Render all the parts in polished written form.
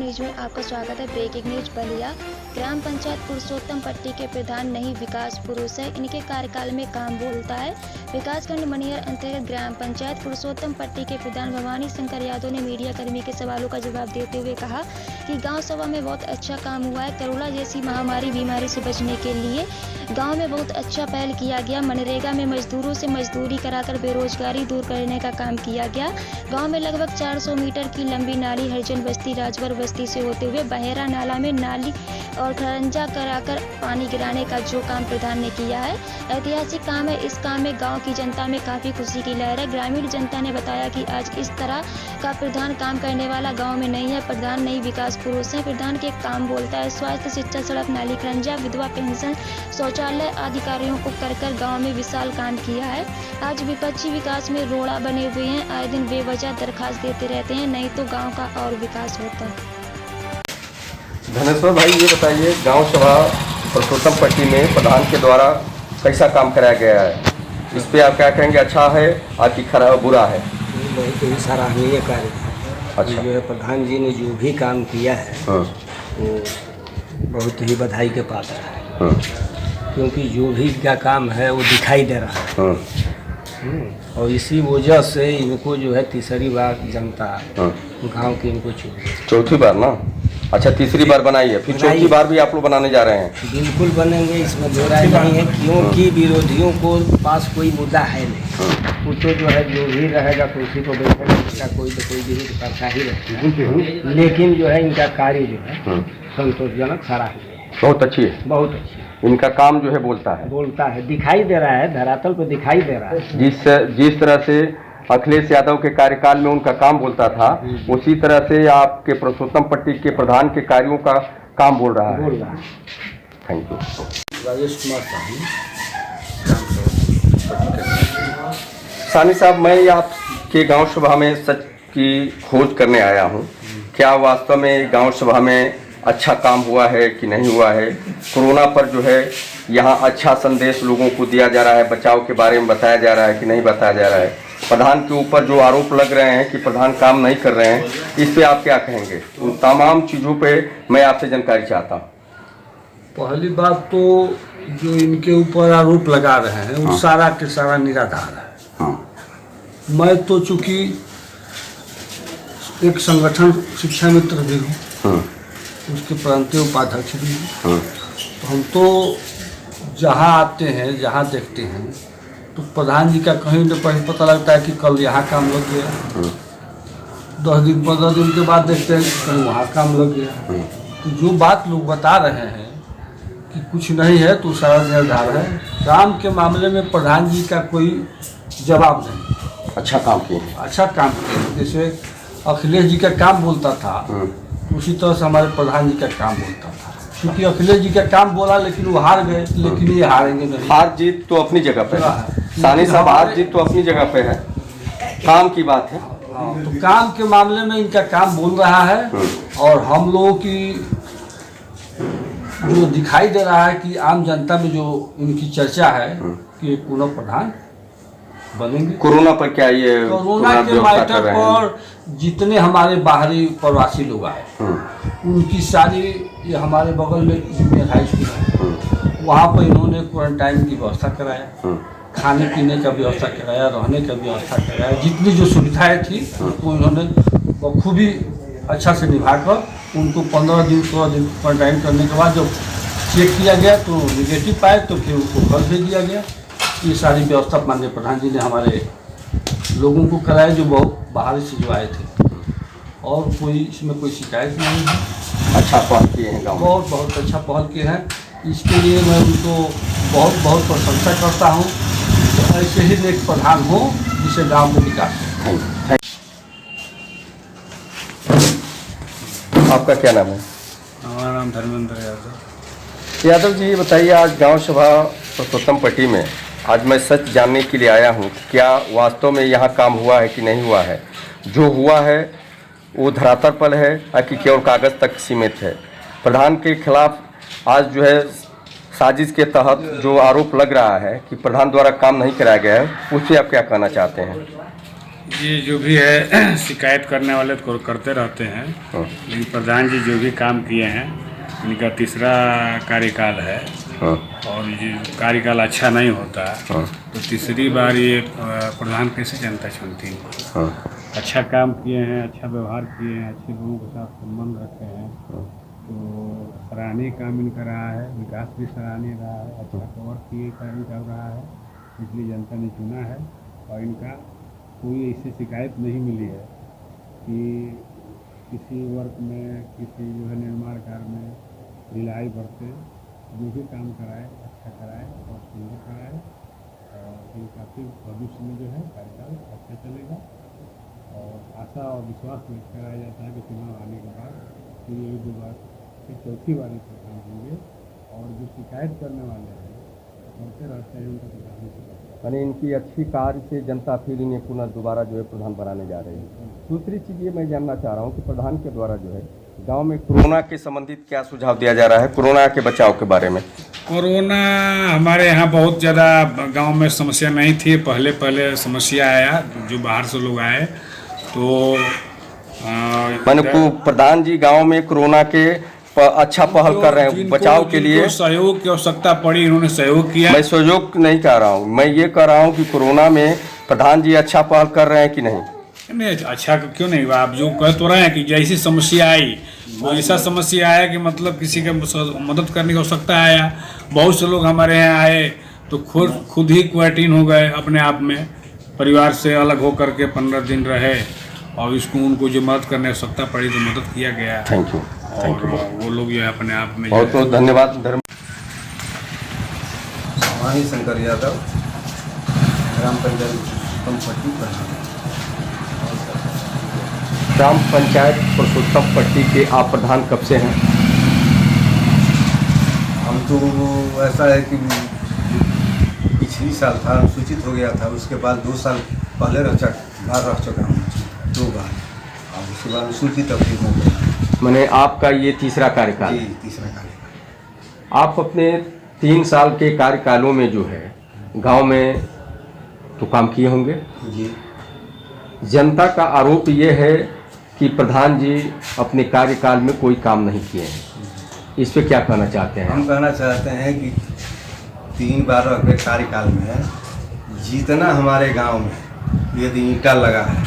News में आपका स्वागत है। Breaking news Ballia. ग्राम पंचायत पुरुषोत्तम पट्टी के प्रधान नहीं विकास पुरुष है, इनके कार्यकाल में काम बोलता है। विकासखंड मनियर अंतर्गत ग्राम पंचायत पुरुषोत्तम पट्टी के प्रधान भवानी शंकर यादव ने मीडिया कर्मी के सवालों का जवाब देते हुए कहा कि गांव सभा में बहुत अच्छा काम हुआ है। कोरोना जैसी महामारी बीमारी से बचने के लिए गाँव में बहुत अच्छा पहल किया गया। मनरेगा में मजदूरों से मजदूरी कराकर बेरोजगारी दूर करने का काम किया गया। गाँव में लगभग 400 मीटर की लंबी नाली हरिजन बस्ती राजवर बस्ती से होते हुए बहेरा नाला में नाली और खरंजा कराकर पानी गिराने का जो काम प्रधान ने किया है, ऐतिहासिक काम है। इस काम में गांव की जनता में काफी खुशी की लहर है। ग्रामीण जनता ने बताया कि आज इस तरह का प्रधान काम करने वाला गांव में नहीं है। प्रधान नहीं विकास पुरुष है। प्रधान के काम बोलता है। स्वास्थ्य, शिक्षा, सड़क, नाली, खरंजा, विधवा पेंशन, शौचालय आदि कार्यों को कर गाँव में विशाल काम किया है। आज विपक्षी विकास में रोड़ा बने हुए हैं। आए दिन बेवजह दरखास्त देते रहते हैं, नहीं तो गाँव का और विकास होता है। धनेश्वर भाई, ये बताइए, गांव सभा पुरुषोत्तम पट्टी में प्रधान के द्वारा कैसा काम कराया गया है, इस पे आप क्या कहेंगे? अच्छा है कि खराब बुरा है? बहुत ही सराहनीय कार्य है। अच्छा, जो है प्रधान जी ने जो भी काम किया है वो बहुत ही बधाई के पात्र है, क्योंकि जो भी क्या काम है वो दिखाई दे रहा है। और इसी वजह से इनको जो है तीसरी बार जनता गांव की इनको चौथी बार ना? अच्छा, तीसरी बार बनाई है, फिर चौथी बार भी आप लोग बनाने जा रहे हैं? बिल्कुल बनेंगे, इसमें दो राय नहीं है, क्योंकि विरोधियों को पास कोई मुद्दा है नहीं। वो तो जो है जो भी रहेगा कुर्सी को बैठेगा, इसका कोई तो कोई विरोध करता ही रहता है, लेकिन जो है इनका कार्य जो है संतोषजनक सराहनीय है। बहुत अच्छी है, बहुत अच्छी है। इनका काम जो है बोलता है, दिखाई दे रहा है, धरातल पर दिखाई दे रहा है। जिस तरह से अखिलेश यादव के कार्यकाल में उनका काम बोलता था, उसी तरह से आपके पुरुषोत्तम पट्टी के प्रधान के कार्यों का काम बोल रहा है। Thank you. राजेश कुमार सानी साहब, मैं आपके गांव सभा में सच की खोज करने आया हूं। क्या वास्तव में गांव सभा में अच्छा काम हुआ है कि नहीं हुआ है? कोरोना पर जो है यहाँ अच्छा संदेश लोगों को दिया जा रहा है, बचाव के बारे में बताया जा रहा है कि नहीं बताया जा रहा है? प्रधान के ऊपर जो आरोप लग रहे हैं कि प्रधान काम नहीं कर रहे हैं, इस पे आप क्या कहेंगे? उन तमाम चीज़ों पे मैं आपसे जानकारी चाहता हूँ। पहली बात तो जो इनके ऊपर आरोप लगा रहे हैं वो सारा के सारा निराधार है। मैं तो चूँकि एक संगठन शिक्षा मित्र भी हूँ, उसके प्रांतीय उपाध्यक्ष भी हूँ, तो हम तो जहाँ आते हैं, जहाँ देखते हैं, तो प्रधान जी का कहीं न कहीं पता लगता है कि कल यहाँ काम लग गया, 10 दिन 15 दिन के बाद देखते हैं कि कहीं वहाँ काम लग गया। तो जो बात लोग बता रहे हैं कि कुछ नहीं है, तो सारा निर्धार है। काम के मामले में प्रधान जी का कोई जवाब नहीं। अच्छा काम किए, अच्छा काम किए। जैसे अखिलेश जी का काम बोलता था, उसी तरह से हमारे प्रधान जी का काम बोलता था। क्योंकि अखिलेश जी का काम बोला लेकिन वो हार गए, लेकिन ये हारेंगे नहीं। हार जीत तो अपनी जगह पे है सानी साहब, हार जीत तो अपनी जगह पे है, काम की बात है। तो काम के मामले में इनका काम बोल रहा है, और हम लोगों की जो दिखाई दे रहा है कि आम जनता में जो इनकी चर्चा है कि पुनः प्रधान बनेंगे। कोरोना पर क्या ये कोरोना के मैटर पर जितने हमारे बाहरी प्रवासी लोग आए, उनकी सारी, ये हमारे बगल में जूनियर हाई स्कूल है, वहाँ पर इन्होंने क्वारंटाइन की व्यवस्था कराया, खाने पीने का व्यवस्था कराया, रहने का व्यवस्था कराया। जितनी जो सुविधाएं थी वो इन्होंने बखूबी अच्छा से निभाकर उनको 15 दिन 16 दिन क्वारंटाइन करने के बाद जब चेक किया गया तो निगेटिव पाए, तो फिर उसको घर भेज दिया गया। ये सारी व्यवस्था माननीय प्रधान जी ने हमारे लोगों को कराया, जो बहुत बाहर से जो आए थे, और कोई इसमें कोई शिकायत नहीं है। अच्छा पहल किए हैं गाँव में, बहुत अच्छा पहल किए हैं। इसके लिए मैं उनको बहुत बहुत प्रशंसा करता हूँ। तो ऐसे ही एक प्रधान हो जिसे गांव में विकास हो। आपका क्या नाम है? हमारा नाम धर्मेंद्र यादव। यादव जी, ये बताइए, आज गांव सभा पुरुषोत्तम पट्टी में आज मैं सच जानने के लिए आया हूं, क्या वास्तव में यहाँ काम हुआ है कि नहीं हुआ है? जो हुआ है वो धरातल पर है कि केवल कागज़ तक सीमित है? प्रधान के खिलाफ आज जो है साजिश के तहत जो आरोप लग रहा है कि प्रधान द्वारा काम नहीं कराया गया है, उससे आप क्या कहना चाहते हैं? ये जो भी है शिकायत करने वाले तो करते रहते हैं, लेकिन प्रधान जी जो भी काम किए हैं इनका तीसरा कार्यकाल है और ये कार्यकाल अच्छा नहीं होता तो तीसरी बार ये प्रधान कैसे जनता चुनती है। अच्छा काम किए हैं, अच्छा व्यवहार किए हैं, अच्छे लोगों के साथ संबंध रखे हैं, तो सराहनीय काम इनका रहा है, विकास भी सराहनीय रहा है, अच्छा कवर किए कार्य कर रहा है, इसलिए जनता ने चुना है। और इनका कोई ऐसी शिकायत नहीं मिली है कि किसी वर्क में, किसी जो है निर्माण कार्य में ढिलाई बरते, जो भी काम कराए अच्छा कराए और सुंदर कराए और इनका फिर भविष्य में जो है कार्यकाल अच्छा चलेगा। और आशा और विश्वास व्यक्त कराया जाता है कि चुनाव आने के बाद फिर ये दोबारा फिर चौथी बार प्रधान होंगे और जो शिकायत करने वाले हैं करते रहते हैं उनका प्रधान से यानी इनकी अच्छी कार्य से जनता फिर इन्हें पुनः दोबारा जो है प्रधान बनाने जा रही है। दूसरी चीज़ ये मैं जानना चाह रहा हूँ कि प्रधान के द्वारा जो है गांव में कोरोना के संबंधित क्या सुझाव दिया जा रहा है, कोरोना के बचाव के बारे में। कोरोना हमारे यहाँ बहुत ज़्यादा गांव में समस्या नहीं थी, पहले समस्या आया जो बाहर से लोग आए तो मैंने को प्रधान जी गांव में कोरोना के अच्छा पहल कर रहे हैं बचाव के लिए। सहयोग की आवश्यकता पड़ी, इन्होंने सहयोग किया। मैं सहयोग नहीं कह रहा हूँ, मैं ये कह रहा हूँ कि कोरोना में प्रधान जी अच्छा पहल कर रहे हैं कि नहीं। नहीं अच्छा क्यों नहीं, आप जो कह तो रहे हैं कि जैसी समस्या आई वो ऐसा समस्या आया कि मतलब किसी का मदद करने की आवश्यकता आया, बहुत से लोग हमारे यहाँ आए तो खुद ही क्वारंटीन हो गए अपने आप में, परिवार से अलग होकर के 15 दिन रहे और इसको उनको जो मदद करने की आवश्यकता पड़ी तो मदद किया गया। Thank you. और वो लोग जो है अपने आप में बहुत बहुत धन्यवाद। धर्म वाणी शंकर यादव, ग्राम पंचायत पट्टी प्रधान। ग्राम पंचायत पुरुषोत्तम पट्टी के आप प्रधान कब से हैं? हम तो ऐसा है कि पिछली साल था सूचित हो गया था, उसके बाद 2 साल पहले रह चुका हूँ 2 बार, और उसके बाद सूचित अब मैंने आपका ये तीसरा कार्यकाल। जी तीसरा कार्यकाल। आप अपने 3 साल के कार्यकालों में जो है गांव में तो काम किए होंगे जी। जनता का आरोप ये है कि प्रधान जी अपने कार्यकाल में कोई काम नहीं किए हैं, इस पे क्या कहना चाहते हैं? हम कहना चाहते हैं कि 3 बार के कार्यकाल में जितना हमारे गांव में यदि ईंटा लगा है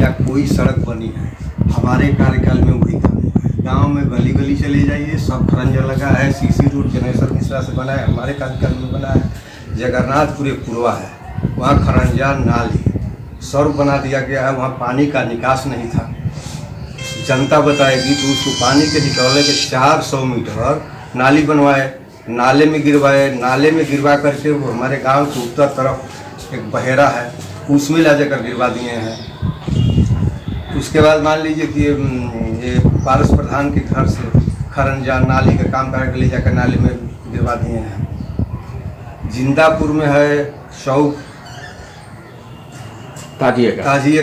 या कोई सड़क बनी है, हमारे कार्यकाल में वही काम है। गांव में गली गली चले जाइए, सब खरंजा लगा है, सीसी रोड जनेश्वर मिश्रा से बना है, हमारे कार्यकाल में बना है। जगन्नाथपुर पुरवा है, वहाँ खरंजा नाली सड़क बना दिया गया है, वहाँ पानी का निकास नहीं था। जनता बताएगी तो उसको पानी के निकालने के 400 मीटर नाली बनवाए, नाले में गिरवाए, नाले में गिरवा करके वो हमारे गांव के उत्तर तरफ एक बहेरा है उसमें ला जाकर गिरवा दिए हैं। उसके बाद मान लीजिए कि ये पारस प्रधान के घर से खरंजा नाली का काम करके ले जाकर नाली में गिरवा दिए हैं। जिंदापुर में है शौक ताजिए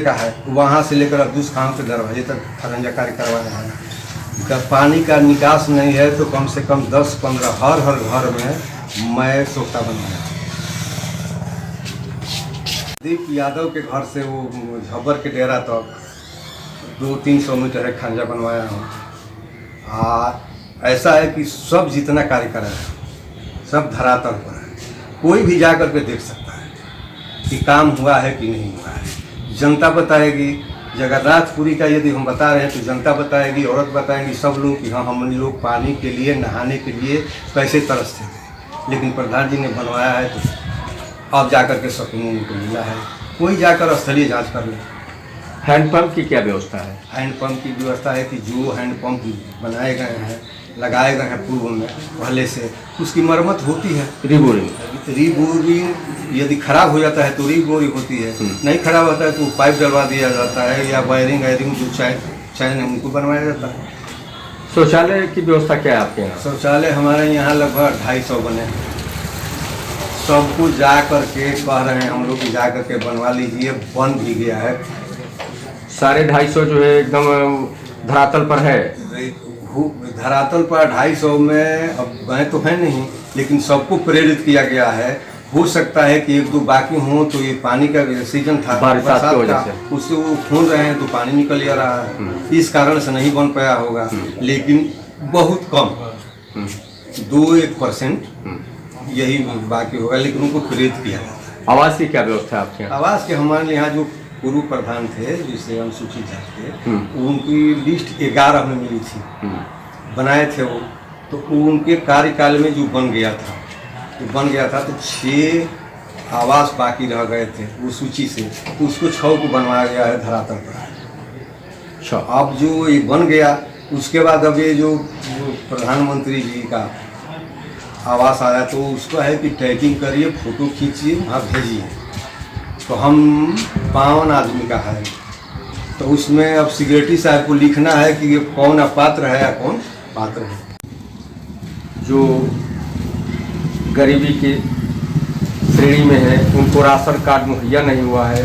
का है, वहाँ से लेकर अब्दुल खान के दरवाजे तक खरंजा कार्य करवाए हैं। पानी का निकास नहीं है तो कम से कम 10-15 हर घर में मैं सोखता बनवाया। दीप यादव के घर से वो झब्बर के डेरा तक 200-300 मीटर है खंजा बनवाया हूँ। ऐसा है कि सब जितना कार्य करा है सब धरातल पर है, कोई भी जा कर के देख सकता है कि काम हुआ है कि नहीं हुआ है। जनता बताएगी, जगन्नाथपुरी का यदि हम बता रहे हैं तो जनता बताएगी, औरत बताएंगी, सब लोग कि हाँ हम लोग पानी के लिए नहाने के लिए कैसे तरसते थे, लेकिन प्रधान जी ने बनवाया है तो अब जाकर के सुकून उनको मिला है। कोई जाकर स्थलीय जांच कर ले। हैंडपंप की क्या व्यवस्था है? हैंडपंप की व्यवस्था है कि जो हैंडपंप बनाए गए हैं लगाए गए हैं पूर्व में पहले से, उसकी मरम्मत होती है। रीबोरिंग यदि खराब हो जाता है तो रीबोरिंग होती है, नहीं खराब होता है तो पाइप डलवा दिया जाता है या वायरिंग जो चैन है उनको बनवाया जाता है। शौचालय की व्यवस्था क्या है आपके यहाँ? शौचालय हमारे यहाँ लगभग 250 बने हैं। सबको जा करके कह रहे हैं हम लोग कि जा करके बनवा लीजिए, बन भी गया है। 250 जो है एकदम धरातल पर है। धरातल पर 250 में अब गए तो है नहीं, लेकिन सबको प्रेरित किया गया है हो सकता है कि एक दो बाकी हों, तो ये पानी का सीजन था बरसात की वजह से। उससे वो खोल रहे हैं तो पानी निकल जा रहा है, इस कारण से नहीं बन पाया होगा। लेकिन बहुत कम 2-1% यही बाकी होगा, लेकिन उनको प्रेरित किया जाता है। आवास की क्या व्यवस्था है आपके यहाँ? आवास के हमारे यहाँ जो पूर्व प्रधान थे, जिससे अनुसूचित जाति थे, उनकी लिस्ट 11 में मिली थी, बनाए थे वो, तो उनके कार्यकाल में जो बन गया था तो 6 आवास बाकी रह गए थे वो सूची से, तो उसको 6 को बनवाया गया है धरातल पर। अब जो ये बन गया, उसके बाद अब ये जो प्रधानमंत्री जी का आवास आया, तो उसको है कि टैगिंग करिए, फोटो खींचिए, वहाँ भेजिए। तो हम 52 आदमी का है, तो उसमें अब सिक्योरिटी साहब को लिखना है कि ये कौन अपात्र है या कौन पात्र है। जो गरीबी की श्रेणी में है, उनको राशन कार्ड मुहैया नहीं हुआ है,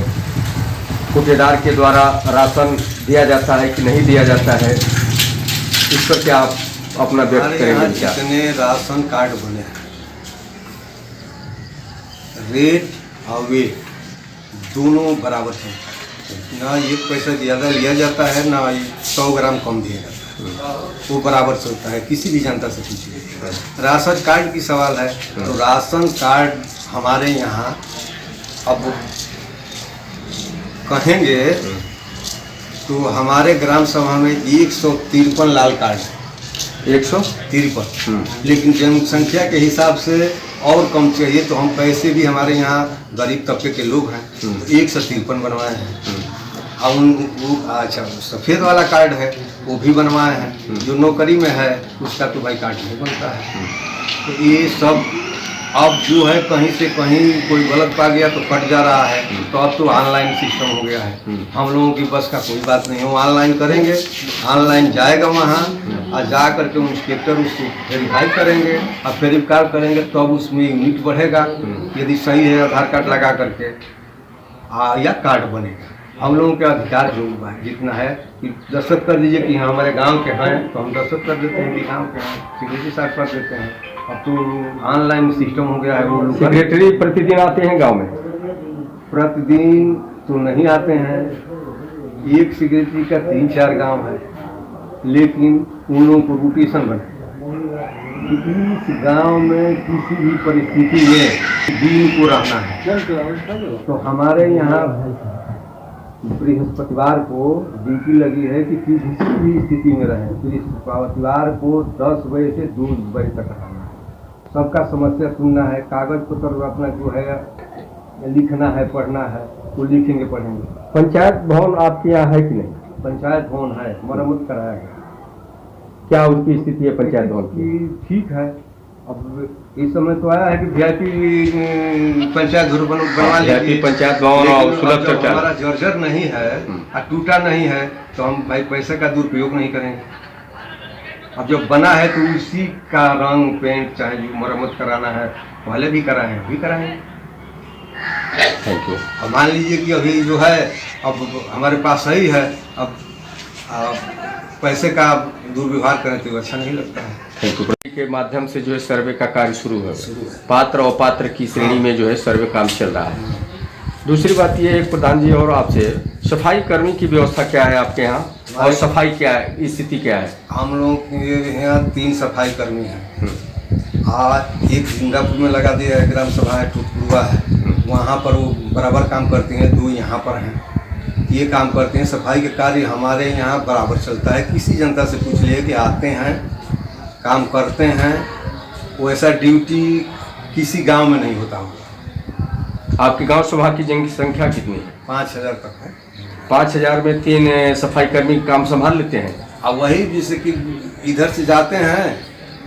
कोटेदार के द्वारा राशन दिया जाता है कि नहीं दिया जाता है, इस पर क्या आप अपना व्यक्त करेंगे? जितने राशन कार्ड बने हैं, रेट और वेट दोनों बराबर चलता है, ना 1 पैसा ज़्यादा लिया जाता है, ना 100 ग्राम कम दिया जाता है, वो बराबर चलता है। किसी भी जनता से पूछिए। राशन कार्ड की सवाल है, तो राशन कार्ड हमारे यहाँ अब कहेंगे तो हमारे ग्राम सभा में 153 लाल कार्ड है, 153, लेकिन जनसंख्या के हिसाब से और कम चाहिए, तो हम पैसे भी हमारे यहाँ गरीब तबके के लोग हैं, तो 153 बनवाए हैं। और अच्छा सफ़ेद वाला कार्ड है वो भी बनवाए हैं, जो नौकरी में है उसका तो भाई कार्ड नहीं बनता है। तो ये सब अब जो है कहीं से कहीं कोई गलत पा गया तो कट जा रहा है, तो अब तो ऑनलाइन सिस्टम हो गया है। हम लोगों की बस का कोई बात नहीं है, वो ऑनलाइन करेंगे, ऑनलाइन जाएगा वहाँ और जा करके इंस्पेक्टर उसको वेरीफाई करेंगे और वेरीफाई करेंगे, तब तो उसमें यूनिट बढ़ेगा, यदि सही है आधार कार्ड लगा करके या कार्ड बनेगा। हम लोगों के अधिकार जो जितना है कि दस्तखत कर दीजिए कि हाँ हमारे गांव के हैं, तो हम दस्तखत कर देते हैं कि गांव के हैं, सिक्योरिटी साहब कर देते हैं। अब तो ऑनलाइन सिस्टम हो गया है। वो सेक्रेटरी प्रतिदिन आते हैं गांव में? प्रतिदिन तो नहीं आते हैं, एक सेक्रेटरी का 3-4 गांव है, लेकिन उन लोगों को रोटेशन बने। इस गांव में किसी भी परिस्थिति में दिन को रहना है, तो हमारे यहाँ बृहस्पतिवार को ड्यूटी लगी है कि किसी भी स्थिति में रहें, बृहस्पतिवार को 10 बजे से 2 बजे तक रहना है। सबका समस्या सुनना है, कागज पत्र अपना जो है लिखना है, पढ़ना है, वो लिखेंगे पढ़ेंगे। पंचायत भवन आपके यहाँ है कि नहीं? पंचायत भवन है, मरम्मत कराया गया। क्या उसकी स्थिति है पंचायत भवन की? ठीक है। अब इस समय तो आया है कि VIP पंचायत घर बनवा लीजिए, पंचायत भवन और सुलभ चर्चा हमारा जर्जर नहीं है और टूटा नहीं है, तो हम भाई पैसे का दुरुपयोग नहीं करेंगे। अब जब बना है तो उसी का रंग पेंट चाहे जो मरम्मत कराना है पहले भी कराएं, अभी कराएं। Thank you. अब मान लीजिए कि अभी जो है अब हमारे पास सही है, अब पैसे का दुर्व्यवहार करें तो अच्छा नहीं लगता है। Thank you. के माध्यम से जो है सर्वे का कार्य शुरू है, पात्र और अपात्र की श्रेणी में जो है सर्वे काम चल रहा है। दूसरी बात ये है प्रधान जी और आपसे, सफाई कर्मी की व्यवस्था क्या है आपके यहाँ और सफाई क्या है, स्थिति क्या है? हम लोग के यहाँ 3 सफाई कर्मी हैं। आज एक सिंगापुर में लगा दिया है, ग्राम सभा है, टुटपुरवा है, वहाँ पर वो बराबर काम करते हैं। 2 यहाँ पर हैं, ये काम करते हैं। सफाई के कार्य हमारे यहाँ बराबर चलता है। किसी जनता से पूछ लिए कि आते हैं काम करते हैं, वैसा ड्यूटी किसी गांव में नहीं होता होगा। आपके गांव सभा की जनसंख्या कितनी है? 5000 तक है। 5000 में 3 सफाई कर्मी काम संभाल लेते हैं। अब वही जैसे कि इधर से जाते हैं,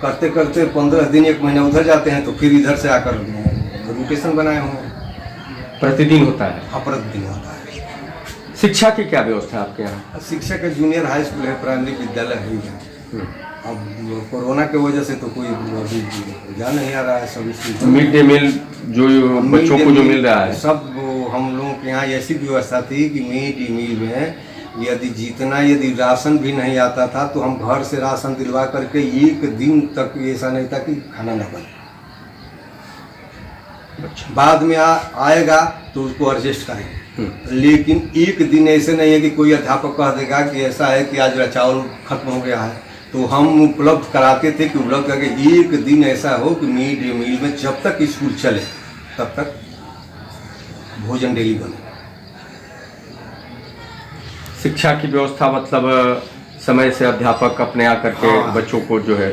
करते करते 15 दिन 1 महीना उधर जाते हैं, तो फिर इधर से आकर रोटेशन बनाए हुए प्रतिदिन होता है? हाँ, प्रतिदिन होता है। शिक्षा की क्या व्यवस्था है आपके यहाँ? शिक्षा के जूनियर हाई स्कूल है, प्राइमरी विद्यालय है। अब कोरोना की वजह से तो कोई अभी जा नहीं आ रहा है। सब मिड डे मील जो बच्चों को जो मिल रहा है, सब हम लोगों के यहाँ ऐसी व्यवस्था थी कि मिड डे मील में यदि राशन भी नहीं आता था तो हम घर से राशन दिलवा करके 1 दिन तक ऐसा नहीं था कि खाना न बने। बाद में आएगा तो उसको एडजस्ट करेंगे। लेकिन एक दिन ऐसे नहीं है कि कोई अध्यापक कह देगा कि ऐसा है कि आज चावल खत्म हो गया है, तो हम उपलब्ध कराते थे कि उपलब्ध करके एक दिन ऐसा हो कि मिड डे मील में जब तक स्कूल चले तब तक भोजन डेली बने। शिक्षा की व्यवस्था मतलब समय से अध्यापक अपने आकर के बच्चों को जो है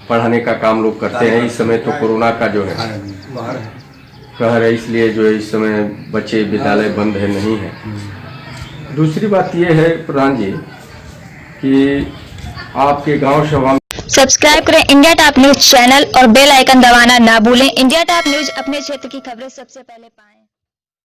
पढ़ाने का काम लोग करते हैं। इस समय तो कोरोना का जो है कहर है, इसलिए जो है इस समय बच्चे विद्यालय बंद है, नहीं है। दूसरी बात ये है प्रधान जी कि आपके गांव सभा में सब्सक्राइब करें इंडिया टॉप न्यूज चैनल और बेल आइकन दबाना ना भूलें। इंडिया टॉप न्यूज अपने क्षेत्र की खबरें सबसे पहले पाएं।